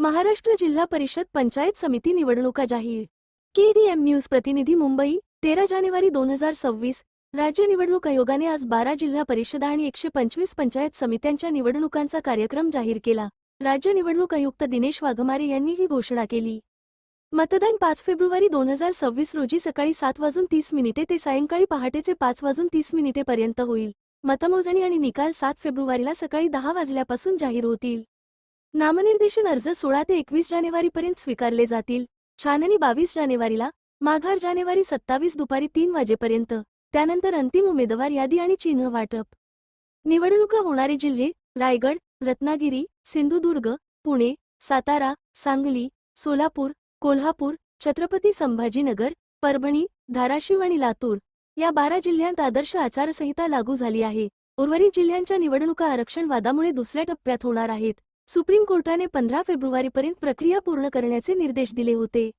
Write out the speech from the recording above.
महाराष्ट्र जिल्हा परिषद पंचायत समिती निवडणुका जाहीर। केडीएम न्यूज प्रतिनिधी मुंबई 13 जानेवारी 2026। राज्य निवडणूक आयोगाने आज 12 जिल्हा परिषद आणि 125 पंचायत समित्यांच्या निवडणुकांचा कार्यक्रम जाहीर केला। राज्य निवडणूक आयुक्त दिनेश वाघमारे यांनी ही घोषणा केली। मतदान 5 फेब्रुवारी 2026 रोजी सकाळी 7:30 ते सायंकाळी पहाटेचे 5:30 पर्यंत होईल। मतमोजणी आणि निकाल 7 फेब्रुवारीला सकाळी 10 वाजल्यापासून जाहीर होतील। नामनिर्देशन अर्ज 16 ते 21 जानेवारीपर्यंत स्वीकारले जातील। छाननी 22 जानेवारीला, माघार जानेवारी 27 दुपारी 3 वाजेपर्यंत। त्यानंतर अंतिम उमेदवार यादी आणि चिन्ह वाटप। निवडणुका होणारे जिल्हे: रायगड, रत्नागिरी, सिंधुदुर्ग, पुणे, सातारा, सांगली, सोलापूर, कोल्हापूर, छत्रपती संभाजीनगर, परभणी, धाराशिव आणि लातूर। या 12 जिल्ह्यांत आदर्श आचारसंहिता लागू झाली आहे। उर्वरित जिल्ह्यांच्या निवडणुका आरक्षण वादामुळे दुसऱ्या टप्प्यात होणार आहेत। सुप्रीम कोर्टाने 15 फेब्रुवारीपर्यंत प्रक्रिया पूर्ण करण्याचे निर्देश दिले होते।